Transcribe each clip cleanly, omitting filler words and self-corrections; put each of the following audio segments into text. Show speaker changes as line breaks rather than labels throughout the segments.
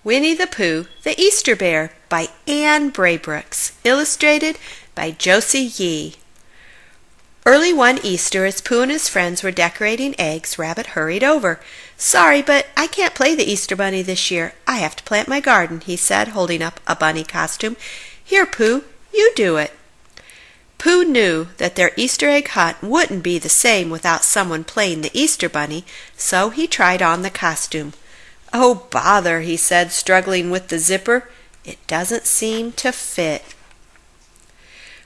Winnie the Pooh, the Easter Bear by Ann Braybrooks, illustrated by Josie Yee. Early one Easter, as Pooh and his friends were decorating eggs, Rabbit hurried over. "Sorry, but I can't play the Easter Bunny this year. I have to plant my garden," he said, holding up a bunny costume. "Here, Pooh, you do it." Pooh knew that their Easter egg hunt wouldn't be the same without someone playing the Easter Bunny, so he tried on the costume. "Oh, bother," he said, struggling with the zipper. "It doesn't seem to fit."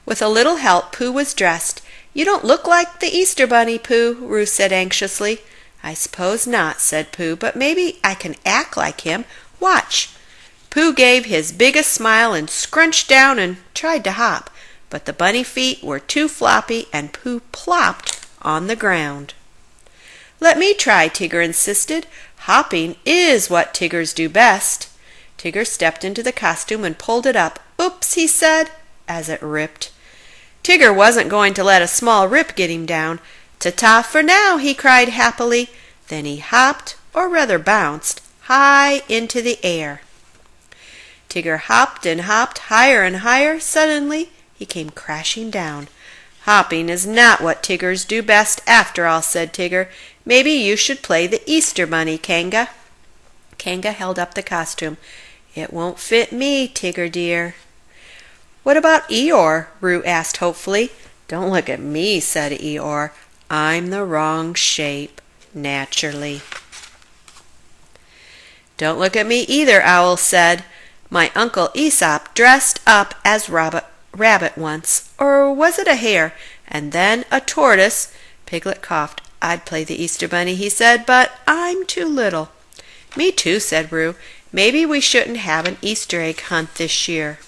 With a little help, Pooh was dressed. "You don't look like the Easter Bunny, Pooh," Ruth said anxiously. "I suppose not," said Pooh, "but maybe I can act like him. Watch." Pooh gave his biggest smile and scrunched down and tried to hop, but the bunny feet were too floppy and Pooh plopped on the ground. "Let me try," Tigger insisted. "Hopping is what Tiggers do best." Tigger stepped into the costume and pulled it up. "Oops," he said, as it ripped. Tigger wasn't going to let a small rip get him down. "Ta-ta for now," he cried happily. Then he hopped, or rather bounced, high into the air. Tigger hopped and hopped higher and higher. Suddenly he came crashing down. "Hopping is not what Tiggers do best after all," said Tigger. "Maybe you should play the Easter Bunny, Kanga." Kanga held up the costume. "It won't fit me, Tigger dear." "What about Eeyore?" Roo asked hopefully. "Don't look at me," said Eeyore. "I'm the wrong shape, naturally." "Don't look at me either," Owl said. "My Uncle Aesop dressed up as Rabbit once, or was it a hare, and then a tortoise?" Piglet coughed. "I'd play the Easter Bunny," he said, "but I'm too little." "Me too," said Roo. "Maybe we shouldn't have an Easter egg hunt this year."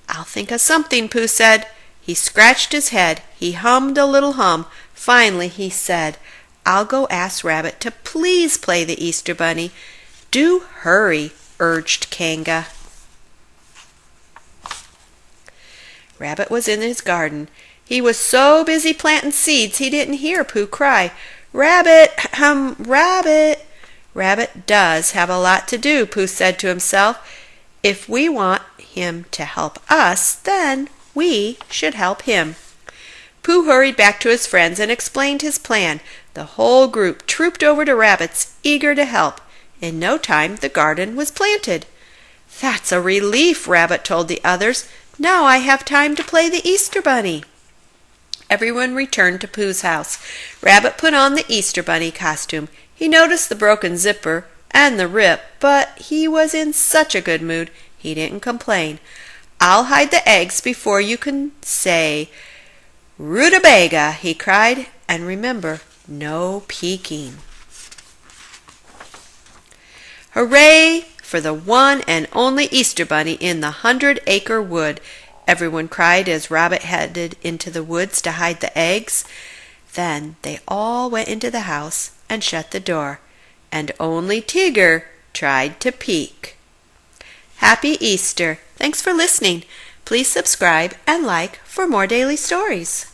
"I'll think of something," Pooh said. He scratched his head. He hummed a little hum. Finally he said, "I'll go ask Rabbit to please play the Easter Bunny." "Do hurry," urged Kanga. Rabbit was in his garden. He was so busy planting seeds he didn't hear Pooh cry, "Rabbit, Rabbit." "Rabbit does have a lot to do," Pooh said to himself. "If we want him to help us, then we should help him." Pooh hurried back to his friends and explained his plan. The whole group trooped over to Rabbit's, eager to help. In no time the garden was planted. "That's a relief," Rabbit told the others. "Now I have time to play the Easter Bunny." Everyone returned to Pooh's house. Rabbit put on the Easter Bunny costume. He noticed the broken zipper and the rip, but he was in such a good mood he didn't complain. "I'll hide the eggs before you can say rutabaga," he cried. "And remember, no peeking." "Hooray for the one and only Easter Bunny in the 100-acre wood," everyone cried as Rabbit headed into the woods to hide the eggs. Then they all went into the house and shut the door, and only Tigger tried to peek. Happy Easter! Thanks for listening. Please subscribe and like for more daily stories.